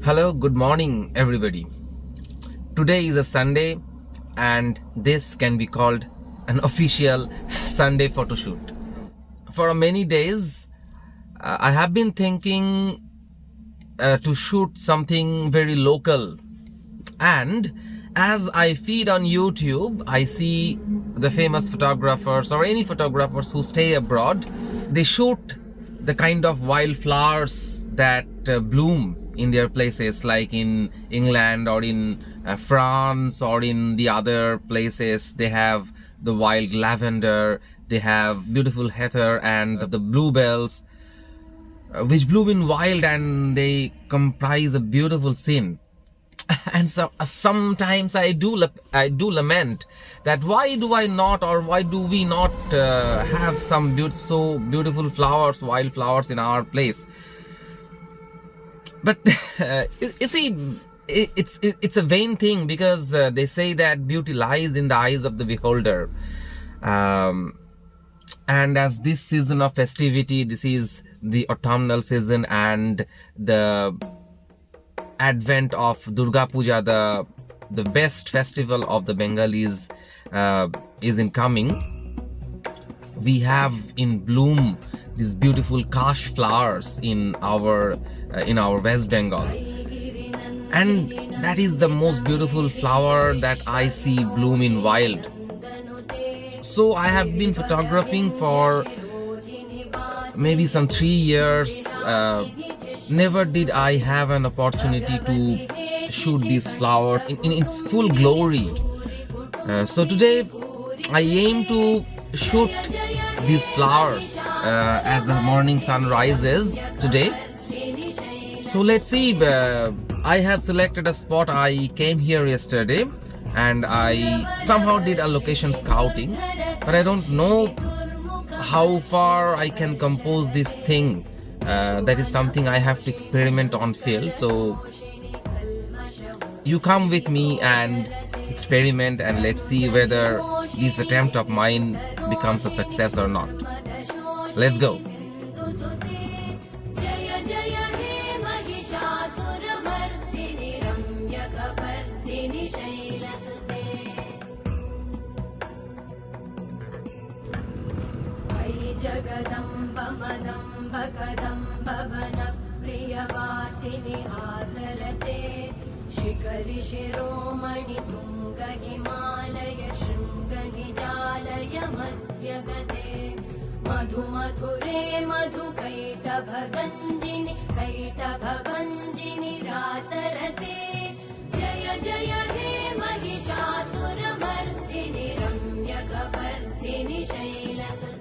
Hello, good morning, everybody. Today is a Sunday, and this can be called an official Sunday photo shoot. For many days, I have been thinking to shoot something very local, and as I feed on YouTube, I see the famous photographers or any photographers who stay abroad. They shoot the kind of wildflowers that bloom in their places, like in England or in France or in the other places. They have the wild lavender, they have beautiful heather and the bluebells, which bloom in wild, and they comprise a beautiful scene. And so sometimes I do lament that why do I not, or why do we not have some so beautiful flowers, wildflowers in our place. But you see, it's a vain thing, because they say that beauty lies in the eyes of the beholder. And as this season of festivity, this is the autumnal season and the advent of Durga Puja, the best festival of the Bengalis, is incoming. We have in bloom these beautiful Kash flowers in our West Bengal, and that is the most beautiful flower that I see bloom in wild. So I have been photographing for maybe some 3 years. Never did I have an opportunity to shoot these flowers in its full glory. So today I aim to shoot these flowers as the morning sun rises today. So let's see. I have selected a spot. I came here yesterday and I somehow did a location scouting, but I don't know how far I can compose this thing. That is something I have to experiment on field. So you come with me and experiment, and let's see whether this attempt of mine becomes a success or not. Let's go. Jagdamb मदम्ब Kadamba one प्रियवासिनि आसरते शिखरि शिरोमणि तुंग हिमालय शृंग निजालय मध्यगते मधु मधुरे मधु कैटभगञ्जिनि कैटभभञ्जिनि रासरते जय जय हे Mahishasuramardini रम्यकपर्दिनि शैलसुते.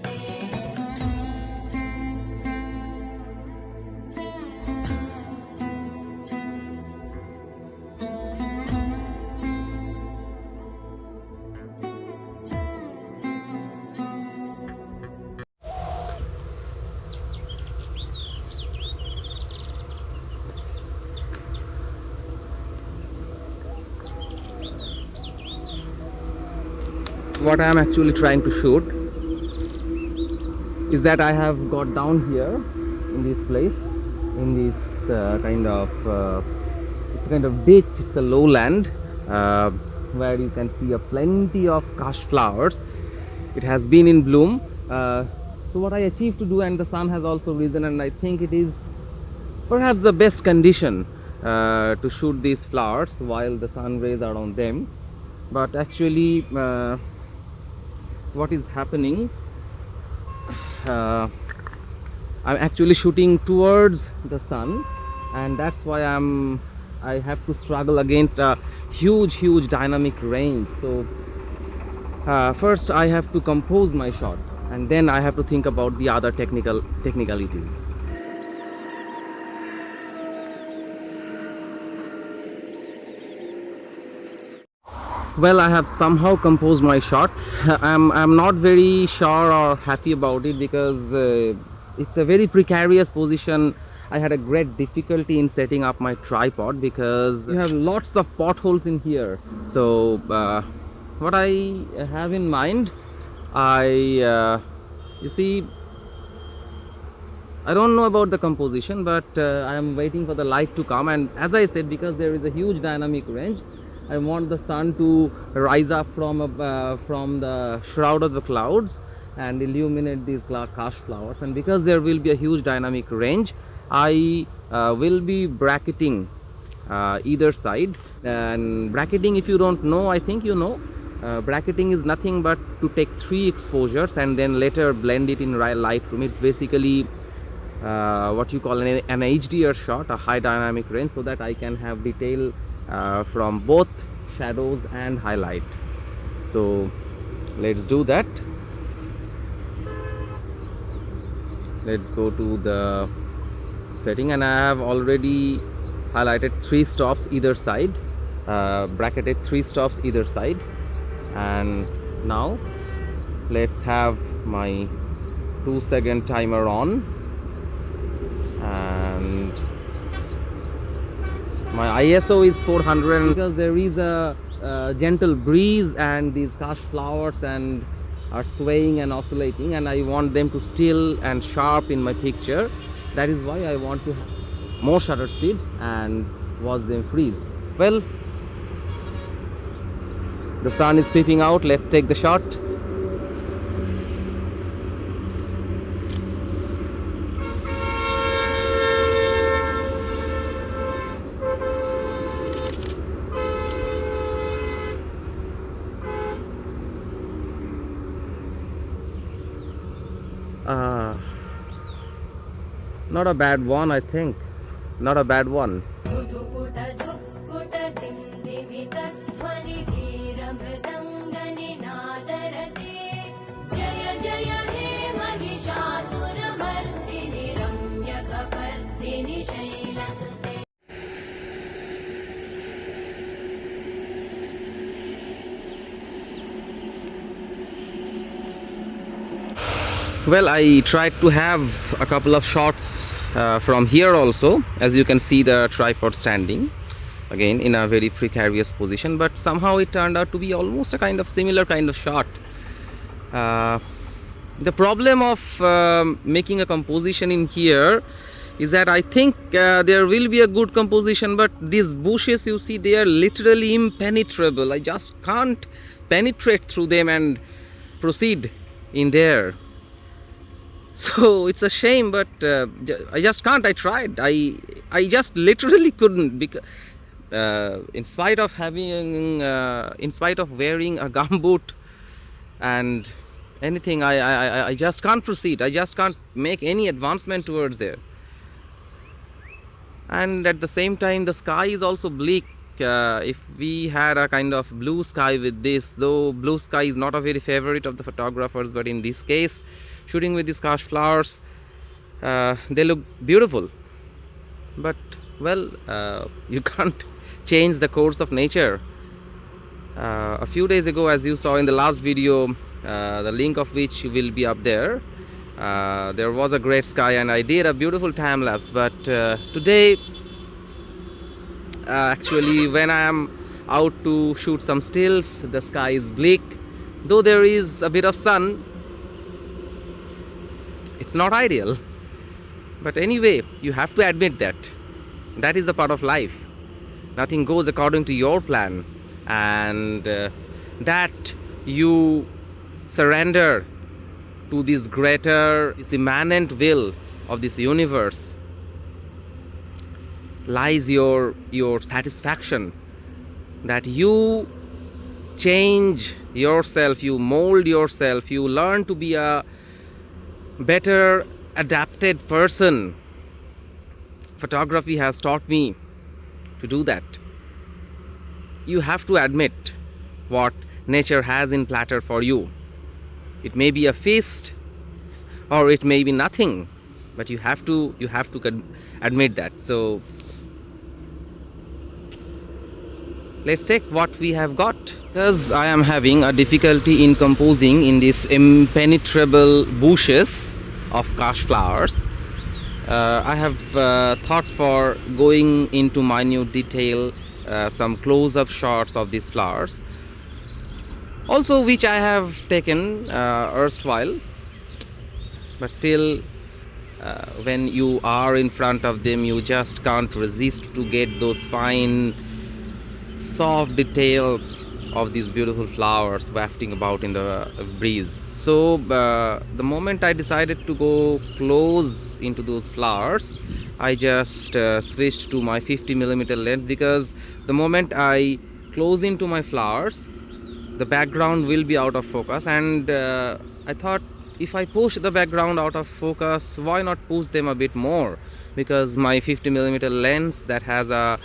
What I am actually trying to shoot is that I have got down here in this place, in this kind of it's a kind of ditch. It's a lowland where you can see a plenty of Kash flowers. It has been in bloom. So what I achieved to do, and the sun has also risen, and I think it is perhaps the best condition to shoot these flowers while the sun rays are on them. But actually what is happening, I'm actually shooting towards the sun, and that's why I have to struggle against a huge dynamic range. So first I have to compose my shot, and then I have to think about the other technicalities. Well, I have somehow composed my shot. I'm not very sure or happy about it, because it's a very precarious position. I had a great difficulty in setting up my tripod because you have lots of potholes in here. So what I have in mind, you see, I don't know about the composition, but I am waiting for the light to come. And as I said, because there is a huge dynamic range, I want the sun to rise up from the shroud of the clouds and illuminate these cash flowers. And because there will be a huge dynamic range, I will be bracketing either side. And bracketing, if you don't know, I think you know, bracketing is nothing but to take 3 exposures and then later blend it in Lightroom. It's basically what you call an HDR shot, a high dynamic range, so that I can have detail from both shadows and highlight. So let's do that. Let's go to the setting, and I have already highlighted 3 stops either side, bracketed 3 stops either side. And now let's have my 2-second timer on, and my ISO is 400 because there is a gentle breeze and these cash flowers and are swaying and oscillating, and I want them to still and sharp in my picture. That is why I want to have more shutter speed and watch them freeze. Well, the sun is peeping out. Let's take the shot. Not a bad one, I think. Not a bad one. Well, I tried to have a couple of shots from here also. As you can see, the tripod standing again in a very precarious position, but somehow it turned out to be almost a kind of similar kind of shot. The problem of making a composition in here is that I think there will be a good composition, but these bushes, you see, they are literally impenetrable. I just can't penetrate through them and proceed in there. So it's a shame, but I just can't. I tried. I just literally couldn't, because in spite of having, in spite of wearing a gumboot and anything, I just can't proceed. I just can't make any advancement towards there. And at the same time, the sky is also bleak. If we had a kind of blue sky with this, though blue sky is not a very favorite of the photographers, but in this case, shooting with these cash flowers, they look beautiful. But well, you can't change the course of nature. A few days ago, as you saw in the last video, the link of which will be up there, there was a great sky and I did a beautiful time lapse. But today, actually, when I am out to shoot some stills, the sky is bleak. Though there is a bit of sun, it's not ideal. But anyway, you have to admit that that is the part of life. Nothing goes according to your plan, and that you surrender to this greater, this immanent will of this universe lies your satisfaction, that you change yourself, you mold yourself, you learn to be a better adapted person. Photography has taught me to do that. You have to admit what nature has in platter for you. It may be a feast or it may be nothing, but you have to admit that. So let's take what we have got. Because I am having a difficulty in composing in these impenetrable bushes of cash flowers, I have thought for going into minute detail, some close-up shots of these flowers, also which I have taken erstwhile, but still when you are in front of them, you just can't resist to get those fine, soft details of these beautiful flowers wafting about in the breeze. So the moment I decided to go close into those flowers, I just switched to my 50mm lens, because the moment I close into my flowers, the background will be out of focus, and I thought, if I push the background out of focus, why not push them a bit more? Because my 50mm lens that has a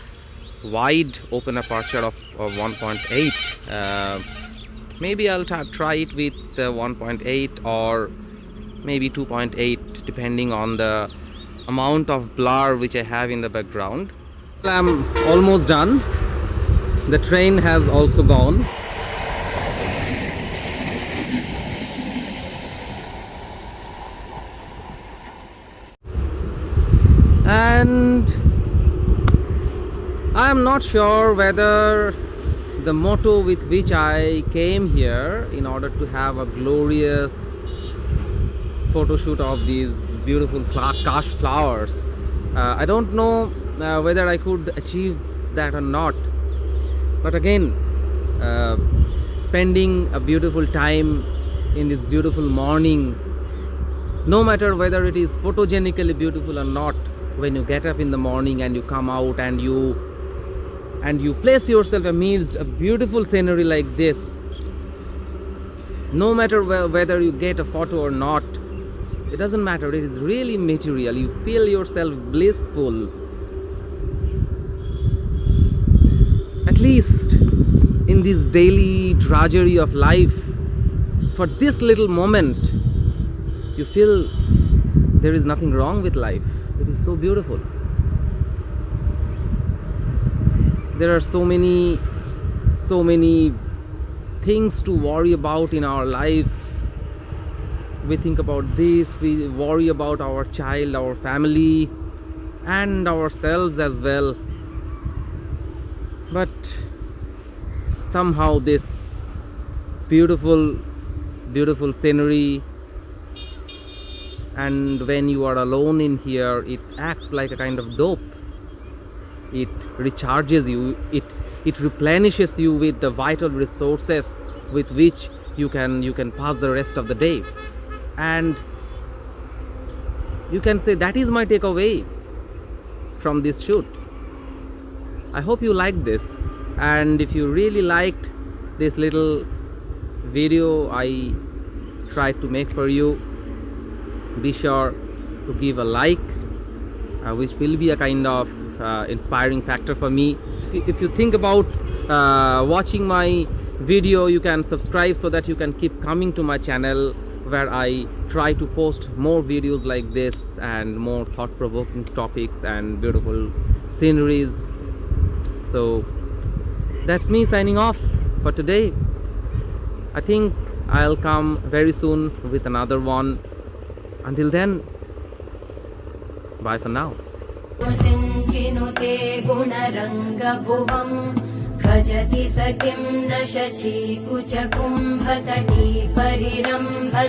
wide open aperture of 1.8, maybe I'll try it with 1.8 or maybe 2.8, depending on the amount of blur which I have in the background. I'm almost done. The train has also gone. And I am not sure whether the motto with which I came here in order to have a glorious photo shoot of these beautiful Kash flowers, I don't know whether I could achieve that or not. But again, spending a beautiful time in this beautiful morning, no matter whether it is photogenically beautiful or not, when you get up in the morning and you come out and you place yourself amidst a beautiful scenery like this, no matter whether you get a photo or not, it doesn't matter. It is really material. You feel yourself blissful. At least in this daily drudgery of life, for this little moment, you feel there is nothing wrong with life. It is so beautiful. There are so many things to worry about in our lives. We think about this, we worry about our child, our family, and ourselves as well. But somehow this beautiful scenery, and when you are alone in here, it acts like a kind of dope. It recharges you, it replenishes you with the vital resources with which you can pass the rest of the day. And you can say that is my takeaway from this shoot. I hope you liked this, and if you really liked this little video I tried to make for you, be sure to give a like, which will be a kind of inspiring factor for me. If you think about watching my video, you can subscribe so that you can keep coming to my channel, where I try to post more videos like this and more thought-provoking topics and beautiful sceneries. So that's me signing off for today. I think I'll come very soon with another one. Until then, bye for now. सिञ्चिनुते गुणरङ्गभुवम् भजति सखिं न शचीकुचकुम्भतटी परिरम्भसुखानुभवम्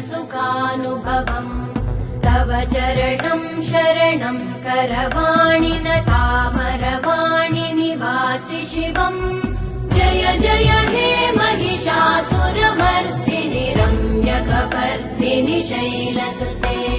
तव चरणं शरणं करवाणि न तामरवाणि निवासि शिवम् जय जय हे महिषासुरमर्दिनि रम्यकपर्दिनि शैलसुते।